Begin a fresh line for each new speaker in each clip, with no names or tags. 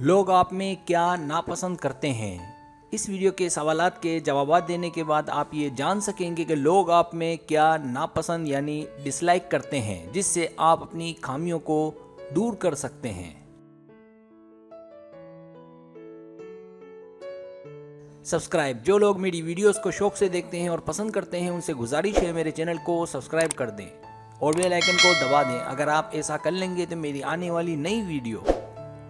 लोग आप में क्या नापसंद करते हैं? इस वीडियो के सवालात के जवाब देने के बाद आप ये जान सकेंगे कि लोग आप में क्या नापसंद यानी डिसलाइक करते हैं, जिससे आप अपनी खामियों को दूर कर सकते हैं। सब्सक्राइब, जो लोग मेरी वीडियोस को शौक से देखते हैं और पसंद करते हैं उनसे गुजारिश है मेरे चैनल को सब्सक्राइब कर दें और बेल आइकन को दबा दें। अगर आप ऐसा कर लेंगे तो मेरी आने वाली नई वीडियो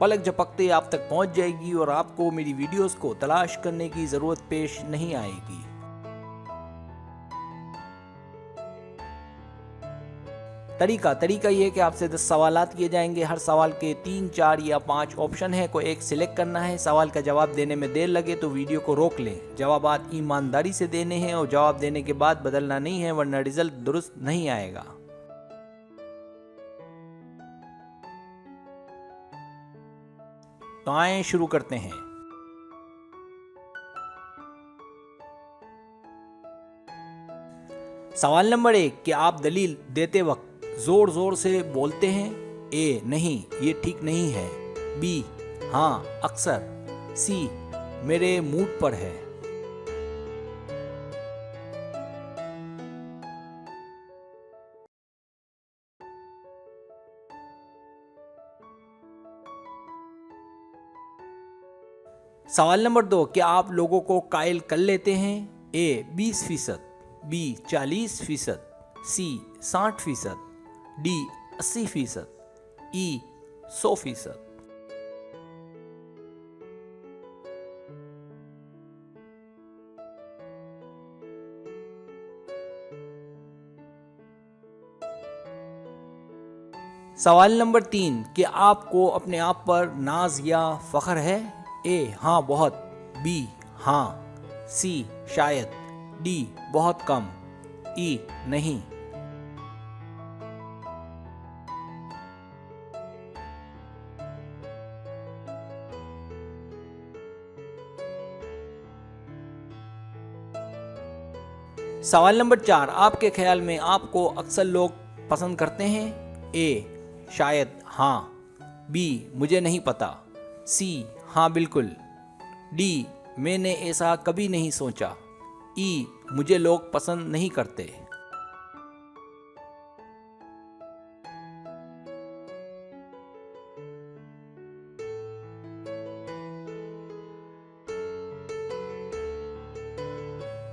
पलक झपकते आप तक पहुंच जाएगी और आपको मेरी वीडियोस को तलाश करने की ज़रूरत पेश नहीं आएगी। तरीका ये है कि आपसे 10 सवालात किए जाएंगे। हर सवाल के 3, 4 या 5 ऑप्शन है, कोई एक सिलेक्ट करना है। सवाल का जवाब देने में देर लगे तो वीडियो को रोक लें। जवाबात ईमानदारी से देने हैं और जवाब देने के बाद बदलना नहीं है, वरना रिजल्ट दुरुस्त नहीं आएगा। तो आए शुरू करते हैं। सवाल नंबर 1, कि आप दलील देते वक्त जोर जोर से बोलते हैं? ए, नहीं, ये ठीक नहीं है। बी, हाँ, अक्सर। सी, मेरे मूड पर है। सवाल नंबर 2, क्या आप लोगों को कायल कर लेते हैं? ए, 20%। बी, 40%। सी, 60%। डी, 80%। ई, 100%। सवाल नंबर 3, कि आपको अपने आप पर नाज या फख्र है? ए, हाँ, बहुत। बी, हाँ। सी, शायद। डी, बहुत कम। ई, नहीं। सवाल नंबर 4, आपके ख्याल में आपको अक्सर लोग पसंद करते हैं? ए, शायद, हाँ। बी, मुझे नहीं पता। सी, हाँ, बिल्कुल। डी, मैंने ऐसा कभी नहीं सोचा। ई, मुझे लोग पसंद नहीं करते।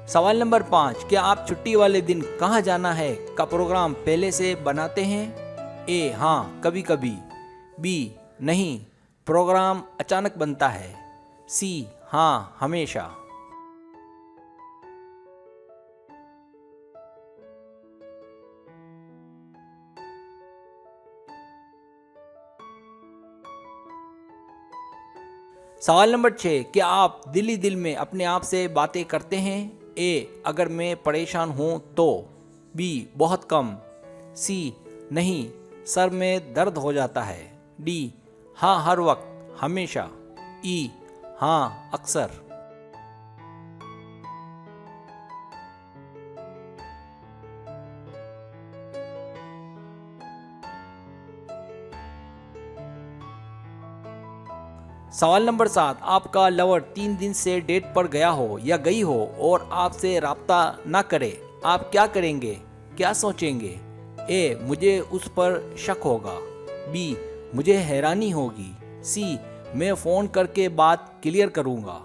सवाल नंबर 5, क्या आप छुट्टी वाले दिन कहाँ जाना है का प्रोग्राम पहले से बनाते हैं? ए, हाँ, कभी कभी। बी, नहीं, प्रोग्राम अचानक बनता है। सी, हाँ, हमेशा। सवाल नंबर 6, क्या आप दिल ही दिल में अपने आप से बातें करते हैं? ए, अगर मैं परेशान हूँ तो। बी, बहुत कम। सी, नहीं, सर में दर्द हो जाता है। डी, हाँ, हर वक्त, हमेशा। ई, हाँ, अक्सर। सवाल नंबर 7, आपका लवर 3 दिन से डेट पर गया हो या गई हो और आपसे राब्ता ना करे, आप क्या करेंगे, क्या सोचेंगे? ए, मुझे उस पर शक होगा। बी, मुझे हैरानी होगी। सी, मैं फ़ोन करके बात क्लियर करूँगा।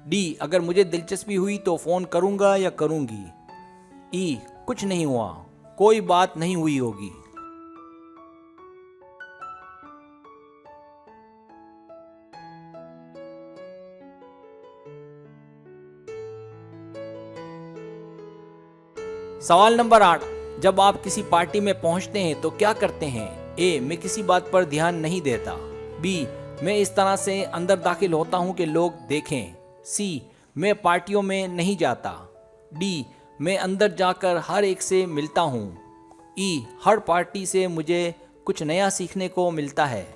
डी, अगर मुझे दिलचस्पी हुई तो फ़ोन करूँगा या करूँगी। ई, कुछ नहीं हुआ, कोई बात नहीं हुई होगी। सवाल नंबर 8, जब आप किसी पार्टी में पहुंचते हैं तो क्या करते हैं? ए, मैं किसी बात पर ध्यान नहीं देता। बी, मैं इस तरह से अंदर दाखिल होता हूं कि लोग देखें। सी, मैं पार्टियों में नहीं जाता। डी, मैं अंदर जाकर हर एक से मिलता हूं। ई, हर पार्टी से मुझे कुछ नया सीखने को मिलता है।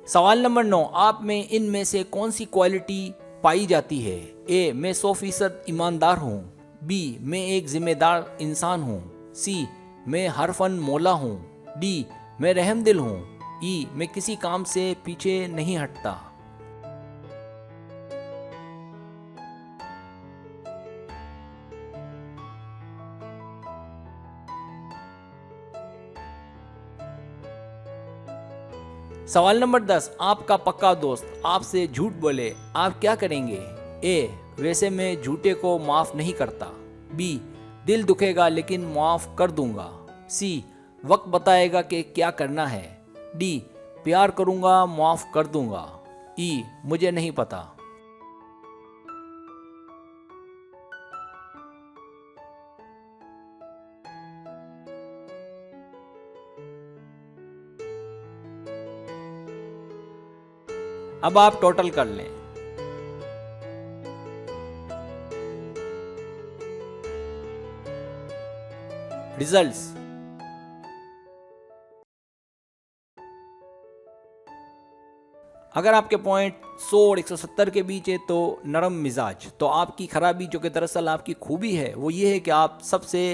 सवाल नंबर 9, आप में इनमें से कौन सी क्वालिटी पाई जाती है? ए, मैं 100% ईमानदार हूँ। बी, मैं एक जिम्मेदार इंसान हूँ। सी, मैं हर फन मौला हूँ। डी, मैं रहमदिल हूँ। ई, मैं किसी काम से पीछे नहीं हटता। सवाल नंबर 10, आपका पक्का दोस्त आपसे झूठ बोले, आप क्या करेंगे? ए, वैसे मैं झूठे को माफ नहीं करता। बी, दिल दुखेगा लेकिन माफ कर दूंगा। सी, वक्त बताएगा कि क्या करना है। डी, प्यार करूंगा माफ कर दूंगा। ई, मुझे नहीं पता। अब आप टोटल कर लें। रिजल्ट्स। अगर आपके पॉइंट 100 और 170 के बीच है तो नरम मिजाज। तो आपकी खराबी, जो कि दरअसल आपकी खूबी है, वो ये है कि आप सबसे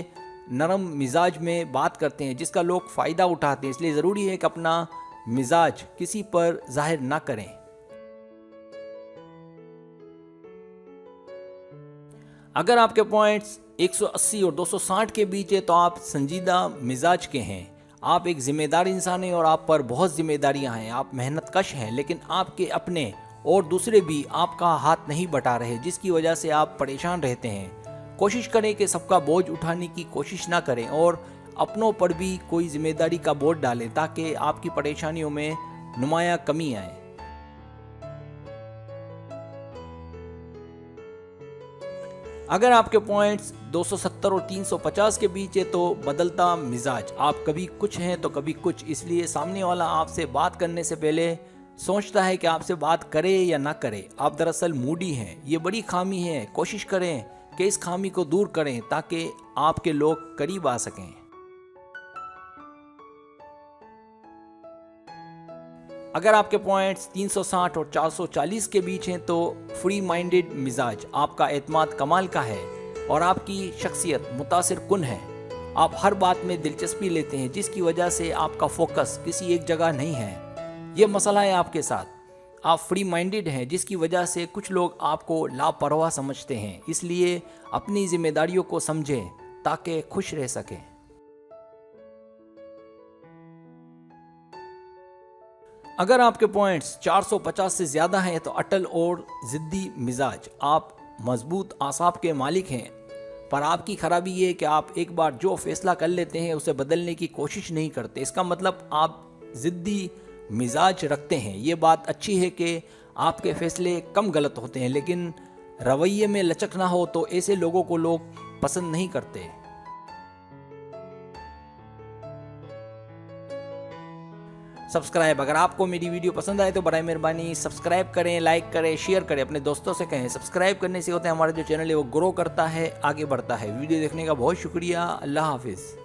नरम मिजाज में बात करते हैं, जिसका लोग फ़ायदा उठाते हैं। इसलिए ज़रूरी है कि अपना मिजाज किसी पर जाहिर ना करें। अगर आपके पॉइंट्स 180 और 260 के बीच है तो आप संजीदा मिजाज के हैं। आप एक जिम्मेदार इंसान हैं और आप पर बहुत जिम्मेदारियां हैं। आप मेहनत कश हैं, लेकिन आपके अपने और दूसरे भी आपका हाथ नहीं बटा रहे, जिसकी वजह से आप परेशान रहते हैं। कोशिश करें कि सबका बोझ उठाने की कोशिश ना करें और अपनों पर भी कोई जिम्मेदारी का बोझ डालें, ताकि आपकी परेशानियों में नुमाया कमी आए। अगर आपके पॉइंट्स 270 और 350 के बीच है तो बदलता मिजाज। आप कभी कुछ हैं तो कभी कुछ, इसलिए सामने वाला आपसे बात करने से पहले सोचता है कि आपसे बात करे या ना करे। आप दरअसल मूडी हैं, ये बड़ी खामी है। कोशिश करें कि इस खामी को दूर करें ताकि आपके लोग करीब आ सकें। अगर आपके पॉइंट्स 360 और 440 के बीच हैं तो फ्री माइंडेड मिजाज। आपका एतमाद कमाल का है और आपकी शख्सियत मुतासिर कुन है। आप हर बात में दिलचस्पी लेते हैं, जिसकी वजह से आपका फोकस किसी एक जगह नहीं है। ये मसला है आपके साथ। आप फ्री माइंडेड हैं, जिसकी वजह से कुछ लोग आपको लापरवाह समझते हैं। इसलिए अपनी जिम्मेदारियों को समझें ताकि खुश रह सकें। अगर आपके पॉइंट्स 450 से ज़्यादा हैं तो अटल और ज़िद्दी मिजाज। आप मजबूत आसाब के मालिक हैं, पर आपकी खराबी ये है कि आप एक बार जो फैसला कर लेते हैं उसे बदलने की कोशिश नहीं करते। इसका मतलब आप ज़िद्दी मिजाज रखते हैं। ये बात अच्छी है कि आपके फैसले कम गलत होते हैं, लेकिन रवैये में लचक ना हो तो ऐसे लोगों को लोग पसंद नहीं करते। सब्सक्राइब। अगर आपको मेरी वीडियो पसंद आए तो बराए मेहरबानी सब्सक्राइब करें, लाइक करें, शेयर करें, अपने दोस्तों से कहें। सब्सक्राइब करने से होता है हमारा जो चैनल है वो ग्रो करता है, आगे बढ़ता है। वीडियो देखने का बहुत शुक्रिया। अल्लाह हाफिज़।